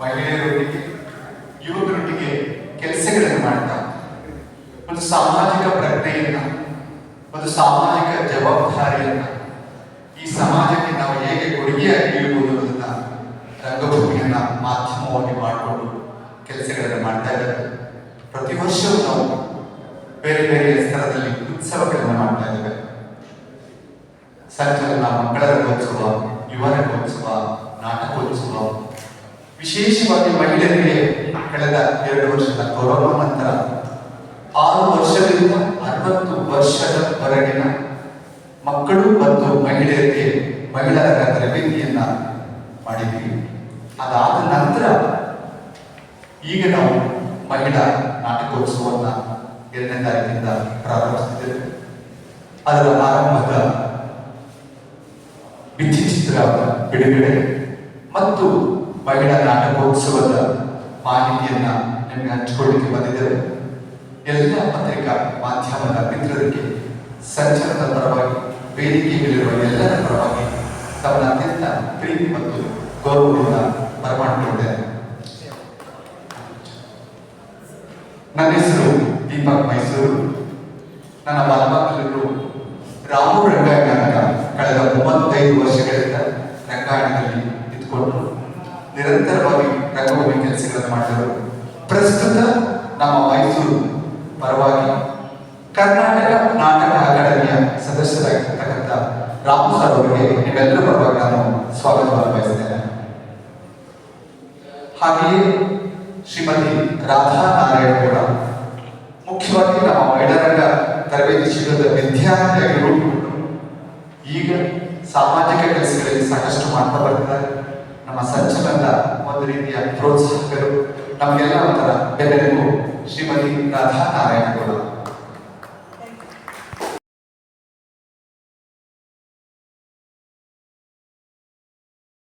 ಮಹಿಳೆಯರೊಂದಿಗೆ ಯುವಕರೊಂದಿಗೆ ಕೆಲಸಗಳನ್ನು ಮಾಡ್ತಾ ಒಂದು ಸಾಮಾಜಿಕ ಪ್ರಜ್ಞೆಯನ್ನ, ಒಂದು ಸಾಮಾಜಿಕ ಜವಾಬ್ದಾರಿಯನ್ನ ಈ ಸಮಾಜಕ್ಕೆ ನಾವು ಹೇಗೆ ಕೊಡುಗೆಯಾಗಿ ನೀಡಬಹುದು ಅನ್ನೋದನ್ನ ರಂಗಭೂಮಿಯನ್ನ ಮಾಧ್ಯಮವಾಗಿ ಮಾಡಿಕೊಂಡು ಕೆಲಸಗಳನ್ನು ಮಾಡ್ತಾ ಇದ್ದಾರೆ. ಪ್ರತಿ ವರ್ಷವೂ ನಾವು ಬೇರೆ ಬೇರೆ ಸ್ತರದಲ್ಲಿ ಉತ್ಸವಗಳನ್ನು ಮಾಡ್ತಾ ಇದ್ದೇವೆ. ಸಂಚಲನ, ಮಕ್ಕಳ ರಂಗೋತ್ಸವ, ಯುವ ರಂಗೋತ್ಸವ, ನಾಟಕೋತ್ಸವ. ವಿಶೇಷವಾಗಿ ಮಹಿಳೆಯರಿಗೆ ಕಳೆದ 2 ವರ್ಷದ ಕೊರೋನಾ ನಂತರ 6 ವರ್ಷದಿಂದ 60 ವರ್ಷದವರೆಗಿನ ಮಕ್ಕಳು ಮತ್ತು ಮಹಿಳೆಯರಿಗೆ ಮಹಿಳಾ ತರಬೇತಿಯನ್ನ ಮಾಡಿದ್ವಿ. ಅದಾದ ನಂತರ ಈಗ ನಾವು ಮಹಿಳಾ ನಾಟಕೋತ್ಸವನ್ನ 2ನೇ ತಾರೀಕಿನಿಂದ ಪ್ರಾರಂಭಿಸುತ್ತಿದ್ದೇವೆ. ಅದರ ಆರಂಭದ ಭಿತ್ತಿಚಿತ್ರ ಬಿಡುಗಡೆ ಮತ್ತು ಮಹಿಳಾ ನಾಟಕೋತ್ಸವದ ಮಾಹಿತಿಯನ್ನ ನಿಮಗೆ ಹಂಚಿಕೊಳ್ಳಿಕ್ಕೆ ಬಂದಿದ್ದೇವೆ. ಎಲ್ಲ ಪತ್ರಿಕಾ ಮಾಧ್ಯಮದ ಮಿತ್ರರಿಗೆ ಸಂಚಲನದ ಪರವಾಗಿ, ವೇದಿಕೆಯಲ್ಲಿರುವ ಎಲ್ಲರ ಪರವಾಗಿ ತಮ್ಮ ಅತ್ಯಂತ ಪ್ರೀತಿ ಮತ್ತು ಗೌರವದಿಂದ ಬರಮಾಡಿಕೊಂಡಿದ್ದೇನೆ. ನನ್ನ ಹೆಸರು ದೀಪಕ್ ಮೈಸೂರು. ನನ್ನ ಬಲಭಾಗದಲ್ಲೂ ರಾಮು ರಂಗಾಯಣ ಕಳೆದ 35 ವರ್ಷಗಳಿಂದ ರಂಗಾಯಣದಲ್ಲಿ ಇದ್ಕೊಂಡು ನಿರಂತರವಾಗಿ ರಂಗಭೂಮಿ ಕೆಲಸಗಳನ್ನು ಮಾಡಿದರು. ಪ್ರಸ್ತುತ ನಮ್ಮ ಮೈಸೂರು ಪರವಾಗಿ ಕರ್ನಾಟಕ ನಾಟಕ ಅಕಾಡೆಮಿಯ ಸದಸ್ಯರಾಗಿರ್ತಕ್ಕಂಥ ರಾಮು ಸರ್ ಅವರಿಗೆ ನಿಮ್ಮೆಲ್ಲರ ಪರವಾಗಿ ನಾನು ಸ್ವಾಗತವನ್ನು ಬಯಸ್ತೇನೆ. ಹಾಗೆಯೇ ಶ್ರೀಮತಿ ರಾಧಾ ನಾರಾಯಣ ಕೂಡ ಮುಖ್ಯವಾಗಿ ನಮ್ಮ ಮಹಿಳಾರಂಗ ತರಬೇತಿ ಶಿಬಿರದ ವಿದ್ಯಾರ್ಥಿಯಾಗಿರುವುದು ಈಗ ಸಾಮಾಜಿಕ ಕೆಲಸಗಳಲ್ಲಿ ಸಾಕಷ್ಟು ಮಾಡ್ತಾ ಬರ್ತಾರೆ. ನಮ್ಮ ಸಂಚಲನದ ಒಂದು ರೀತಿಯ ಪ್ರೋತ್ಸಾಹಕರು, ನಮಗೆಲ್ಲ ಒಂಥರ ಬೆನ್ನೆಲುಬು ಶ್ರೀಮತಿ ರಾಧಾ ನಾರಾಯಣ ಕೂಡ.